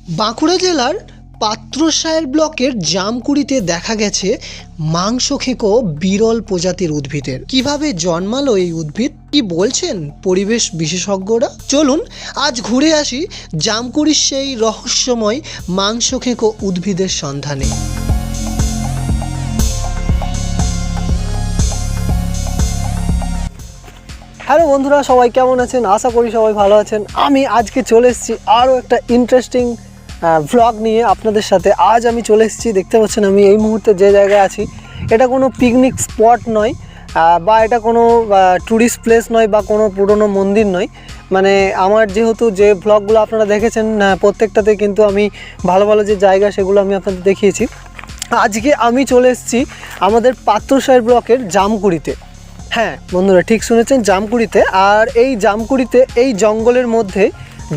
বাঁকুড়া জেলার পাত্রসায়ের ব্লকের জামকুড়িতে দেখা গেছে মাংস খেকো বিরল প্রজাতির উদ্ভিদের। কিভাবে জন্মালো এই উদ্ভিদ, কি বলছেন পরিবেশ বিশেষজ্ঞরা? চলুন আজ ঘুরে আসি জামকুড়ির সেই রহস্যময় মাংস খেকো উদ্ভিদের সন্ধানে। হ্যালো বন্ধুরা, সবাই কেমন আছেন? আশা করি সবাই ভালো আছেন। আমি আজকে চলে এসেছি আরও একটা ইন্টারেস্টিং ভ্লগ নিয়ে আপনাদের সাথে। আজ আমি চলে এসেছি, দেখতে পাচ্ছেন আমি এই মুহূর্তে যে জায়গায় আছি, এটা কোনো পিকনিক স্পট নয় বা এটা কোনো ট্যুরিস্ট প্লেস নয় বা কোনো পুরনো মন্দির নয়। মানে আমার যেহেতু যে ভ্লগগুলো আপনারা দেখেছেন প্রত্যেকটাতে কিন্তু আমি ভালো ভালো যে জায়গা সেগুলো আমি আপনাদের দেখিয়েছি। আজকে আমি চলে এসেছি আমাদের পাত্রসায়ের ব্লকের জামকুড়িতে। হ্যাঁ বন্ধুরা, ঠিক শুনেছেন, জামকুড়িতে। আর এই জামকুড়িতে এই জঙ্গলের মধ্যে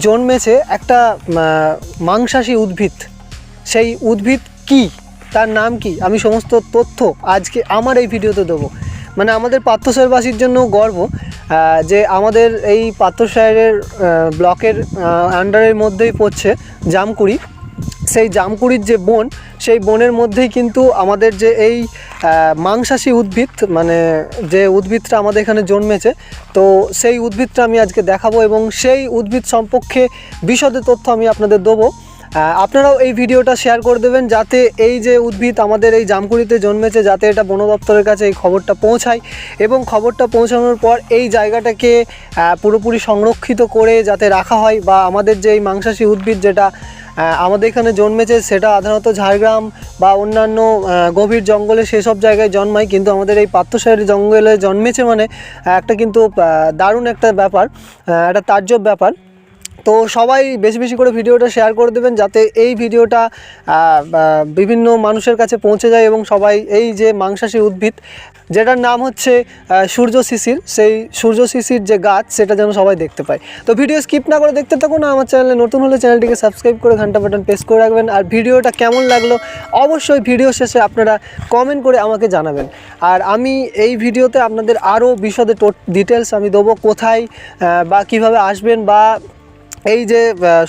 জন্মেছে একটা মাংসাশী উদ্ভিদ। সেই উদ্ভিদ কি, তার নাম কি, আমি সমস্ত তথ্য আজকে আমার এই ভিডিওতে দেবো। মানে আমাদের পাত্রসায়েরবাসীর জন্য গর্ব যে আমাদের এই পাত্রসায়ের ব্লকের আন্ডারের মধ্যেই পড়ছে জামকুড়ি। সেই জামকুড়ির যে বন, সেই বনের মধ্যেই কিন্তু আমাদের যে এই মাংসাশী উদ্ভিদ, মানে যে উদ্ভিদটা আমাদের এখানে জন্মেছে, তো সেই উদ্ভিদটা আমি আজকে দেখাবো এবং সেই উদ্ভিদ সম্পর্কে বিশদে তথ্য আমি আপনাদের দেবো। আপনারাও এই ভিডিওটা শেয়ার করে দেবেন যাতে এই যে উদ্ভিদ আমাদের এই জামকুড়িতে জন্মেছে, যাতে এটা বন দপ্তরের কাছে এই খবরটা পৌঁছায় এবং খবরটা পৌঁছানোর পর এই জায়গাটাকে পুরোপুরি সংরক্ষিত করে যাতে রাখা হয়। বা আমাদের যে এই মাংসাশী উদ্ভিদ যেটা আমাদের এখানে জন্মেছে, সেটা সাধারণত ঝাড়গ্রাম বা অন্যান্য গভীর জঙ্গলে সেসব জায়গায় জন্মায়, কিন্তু আমাদের এই পাত্রসায়ের জঙ্গলে জন্মেছে মানে একটা কিন্তু দারুণ একটা ব্যাপার, একটা তাজ্জব ব্যাপার। তো সবাই বেশি বেশি করে ভিডিওটা শেয়ার করে দেবেন যাতে এই ভিডিওটা বিভিন্ন মানুষের কাছে পৌঁছে যায় এবং সবাই এই যে মাংসাশী উদ্ভিদ যেটার নাম হচ্ছে সূর্য শিশির, সেই সূর্য শিশির যে গাছ, সেটা যেন সবাই দেখতে পায়। তো ভিডিও স্কিপ না করে দেখতে থাকুন। আমার চ্যানেলে নতুন হলে চ্যানেলটিকে সাবস্ক্রাইব করে ঘন্টা বাটন প্রেস করে রাখবেন। আর ভিডিওটা কেমন লাগলো অবশ্যই ভিডিও শেষে আপনারা কমেন্ট করে আমাকে জানাবেন। আর আমি এই ভিডিওতে আপনাদের আরও বিশদে ডিটেলস আমি দেবো, কোথায় বা কীভাবে আসবেন, বা এই যে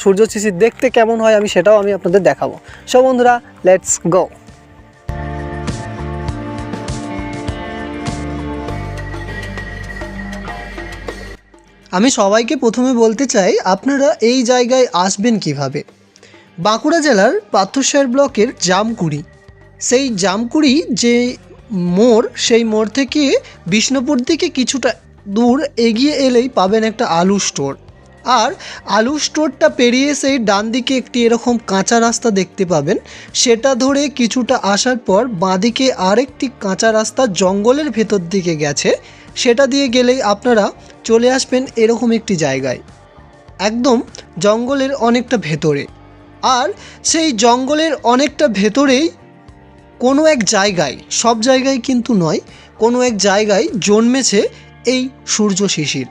সূর্য শিশির দেখতে কেমন হয় আমি সেটাও আমি আপনাদের দেখাবো। সো বন্ধুরা, লেটস গো। আমি সবাইকে প্রথমে বলতে চাই, আপনারা এই জায়গায় আসবেন কিভাবে। বাঁকুড়া জেলার পাত্রসায়ের ব্লকের জামকুড়ি, সেই জামকুড়ি যে মোড়, সেই মোড় থেকে বিষ্ণুপুর দিকে কিছুটা দূর এগিয়ে এলেই পাবেন একটা আলু স্টোর। আর আলু স্টোরটা পেরিয়ে সেই ডান দিকে একটি এরকম কাঁচা রাস্তা দেখতে পাবেন। সেটা ধরে কিছুটা আসার পর বাঁদিকে আরেকটি কাঁচা রাস্তা জঙ্গলের ভেতর দিকে গেছে, সেটা দিয়ে গেলেই আপনারা চলে আসবেন এরকম একটি জায়গায়, একদম জঙ্গলের অনেকটা ভেতরে। আর সেই জঙ্গলের অনেকটা ভেতরেই কোনো এক জায়গায়, সব জায়গায় কিন্তু নয়, কোনো এক জায়গায় জন্মেছে এই সূর্য শিশির।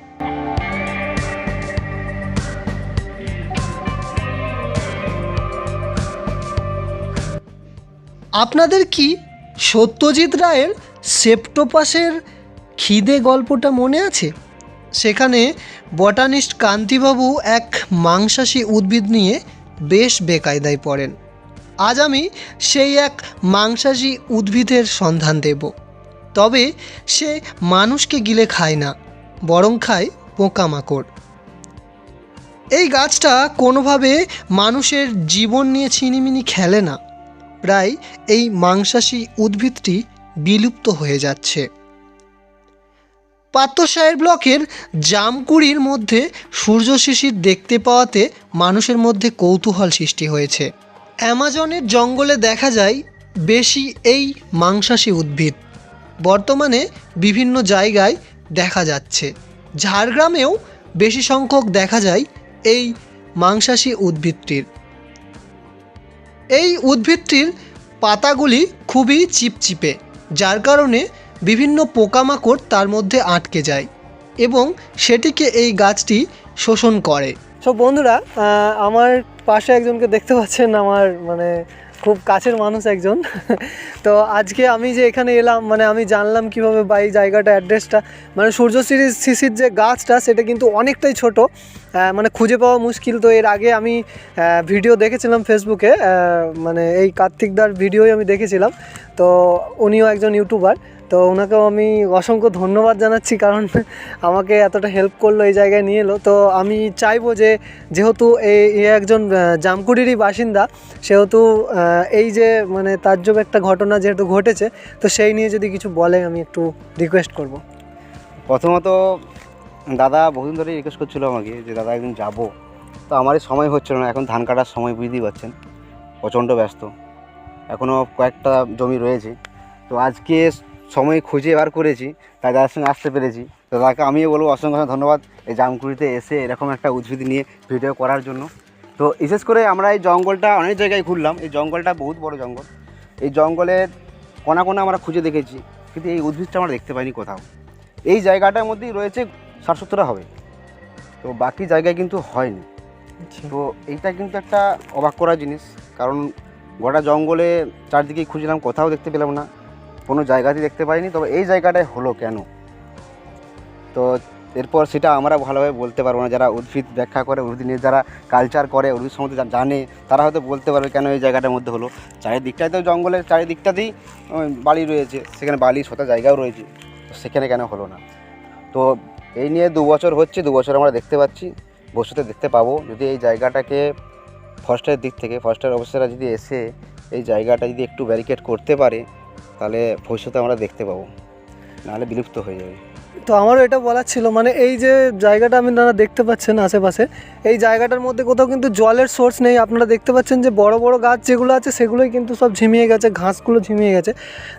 আপনাদের কি সত্যজিৎ রায়ের সেপ্টোপাসের খিদে গল্পটা মনে আছে? সেখানে বটানিস্ট কান্তিবাবু এক মাংসাশী উদ্ভিদ নিয়ে বেশ বেকায়দায় পড়েন। আজ আমি সেই এক মাংসাশী উদ্ভিদের সন্ধান দেব। তবে সে মানুষকে গিলে খায় না, বরং খায় পোকামাকড়। এই গাছটা কোনোভাবে মানুষের জীবন নিয়ে ছিনিমিনি খেলে না। প্রায় এই মাংসাশী উদ্ভিদটি বিলুপ্ত হয়ে যাচ্ছে। পাত্রসায়ের ব্লকের জামকুড়ির মধ্যে সূর্য শিশির দেখতে পাওয়াতে মানুষের মধ্যে কৌতূহল সৃষ্টি হয়েছে। অ্যামাজনের জঙ্গলে দেখা যায় বেশি এই মাংসাশী উদ্ভিদ। বর্তমানে বিভিন্ন জায়গায় দেখা যাচ্ছে, ঝাড়গ্রামেও বেশি সংখ্যক দেখা যায় এই মাংসাশী উদ্ভিদটির। এই উদ্ভিদটির পাতাগুলি খুবই চিপচিপে, যার কারণে বিভিন্ন পোকামাকড় তার মধ্যে আটকে যায় এবং সেটিকে এই গাছটি শোষণ করে। সো বন্ধুরা, আমার পাশে একজনকে দেখতে পাচ্ছেন, আমার মানে খুব কাছের মানুষ একজন। তো আজকে আমি যে এখানে এলাম, মানে আমি জানলাম কীভাবে বা এই জায়গাটা অ্যাড্রেসটা, মানে সূর্য শিশির যে গাছটা সেটা কিন্তু অনেকটাই ছোট, মানে খুঁজে পাওয়া মুশকিল। তো এর আগে আমি ভিডিও দেখেছিলাম ফেসবুকে, মানে এই কার্তিকদার ভিডিওই আমি দেখেছিলাম। তো উনিও একজন ইউটিউবার, তো ওনাকেও আমি অসংখ্য ধন্যবাদ জানাচ্ছি, কারণ আমাকে এতটা হেল্প করলো, এই জায়গায় নিয়ে এলো। তো আমি চাইবো যে যেহেতু এ একজন জামকুড়িরই বাসিন্দা, সেহেতু এই যে মানে তাজ্জব একটা ঘটনা যেহেতু ঘটেছে, তো সেই নিয়ে যদি কিছু বলে আমি একটু রিকোয়েস্ট করব। প্রথমত দাদা বহুদিন ধরেই রিকোয়েস্ট করছিল আমাকে যে দাদা একদিন যাবো, তো আমারই সময় হচ্ছিল না। এখন ধান কাটার সময় বুঝতেই পারছেন, প্রচণ্ড ব্যস্ত, এখনও কয়েকটা জমি রয়েছে। তো আজকে সময় খুঁজে বার করেছি, তাই দাদার সঙ্গে আসতে পেরেছি। তো দাদাকে আমিও বলবো অসংখ্য ধন্যবাদ এই জামকুড়িতে এসে এরকম একটা উদ্ভিদ নিয়ে ভিডিও করার জন্য। তো বিশেষ করে আমরা এই জঙ্গলটা অনেক জায়গায় ঘুরলাম, এই জঙ্গলটা বহুত বড় জঙ্গল। এই জঙ্গলের কোনা কোনা আমরা খুঁজে দেখেছি, কিন্তু এই উদ্ভিদটা আমরা দেখতে পাইনি কোথাও। এই জায়গাটার মধ্যেই রয়েছে 60-70টা হবে, তো বাকি জায়গায় কিন্তু হয়নি। তো এইটা কিন্তু একটা অবাক করার জিনিস, কারণ গোটা জঙ্গলে চারদিকেই খুঁজলাম, কোথাও দেখতে পেলাম না, কোনো জায়গাতেই দেখতে পাইনি। তবে এই জায়গাটায় হলো কেন, তো এরপর সেটা আমরা ভালোভাবে বলতে পারবো না। যারা উদ্ভিদ ব্যাখ্যা করে, উদ্ভিদ নিয়ে যারা কালচার করে, উদ্ভিদ সম্বন্ধে জানে, তারা হয়তো বলতে পারবে কেন এই জায়গাটার মধ্যে হলো। চারিদিকটাই তো জঙ্গলের চারিদিকটাতেই বালি রয়েছে, সেখানে বালি সোতা জায়গাও রয়েছে, তো সেখানে কেন হলো না। তো এই নিয়ে 2 বছর হচ্ছে, 2 বছর আমরা দেখতে পাচ্ছি, ভবিষ্যতে দেখতে পাবো। যদি এই জায়গাটাকে ফরেস্টের দিক থেকে ফরেস্টের অফিসাররা যদি এসে এই জায়গাটা যদি একটু ব্যারিকেড করতে পারে, তাহলে ভবিষ্যতে আমরা দেখতে পাবো, নাহলে বিলুপ্ত হয়ে যাবে। তো আমারও এটা বলার ছিল, মানে এই যে জায়গাটা আপনারা দেখতে পাচ্ছেন আশেপাশে, এই জায়গাটার মধ্যে কোথাও কিন্তু জলের সোর্স নেই। আপনারা দেখতে পাচ্ছেন যে বড় বড় গাছ যেগুলো আছে সেগুলোই কিন্তু সব ঝিমিয়ে গেছে, ঘাসগুলো ঝিমিয়ে গেছে।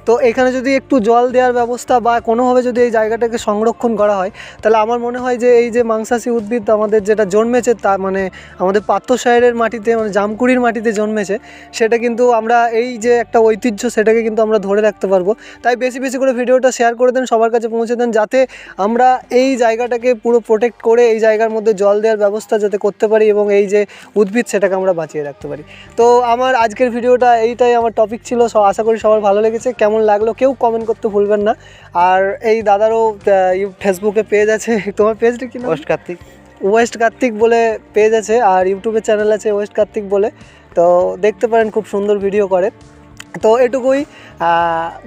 তো এখানে যদি একটু জল দেওয়ার ব্যবস্থা বা কোনোভাবে যদি এই জায়গাটাকে সংরক্ষণ করা হয়, তাহলে আমার মনে হয় যে এই যে মাংসাশী উদ্ভিদ আমাদের যেটা জন্মেছে, তা মানে আমাদের পাত্রসাহেরের মাটিতে, মানে জামকুড়ির মাটিতে জন্মেছে, সেটা কিন্তু আমরা এই যে একটা ঐতিহ্য, সেটাকে কিন্তু আমরা ধরে রাখতে পারবো। তাই বেশি বেশি করে ভিডিওটা শেয়ার করে দেন, সবার কাছে পৌঁছে দেন, যাতে আমরা এই জায়গাটাকে পুরো প্রোটেক্ট করে এই জায়গার মধ্যে জল দেওয়ার ব্যবস্থা যাতে করতে পারি, এবং এই যে উদ্ভিদ সেটাকে আমরা বাঁচিয়ে রাখতে পারি। তো আমার আজকের ভিডিওটা এইটাই আমার টপিক ছিল। আশা করি সবার ভালো লেগেছে। কেমন লাগলো কেউ কমেন্ট করতে ভুলবেন না। আর এই দাদারও ফেসবুকে পেজ আছে, তোমার পেজটা কি নাম? ওয়েস্ট কার্তিক বলে পেজ আছে, আর ইউটিউবে চ্যানেল আছে ওয়েস্ট কার্তিক বলে, তো দেখতে পারেন, খুব সুন্দর ভিডিও করে। তো এটুকুই,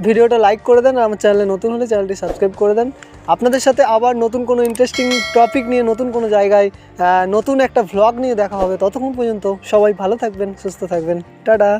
ভিডিওটা লাইক করে দেন, আর আমার চ্যানেলে নতুন হলে চ্যানেলটি সাবস্ক্রাইব করে দেন। আপনাদের সাথে আবার নতুন কোনো ইন্টারেস্টিং টপিক নিয়ে, নতুন কোনো জায়গায় নতুন একটা ভ্লগ নিয়ে দেখা হবে। ততক্ষণ পর্যন্ত সবাই ভালো থাকবেন, সুস্থ থাকবেন, টাটা।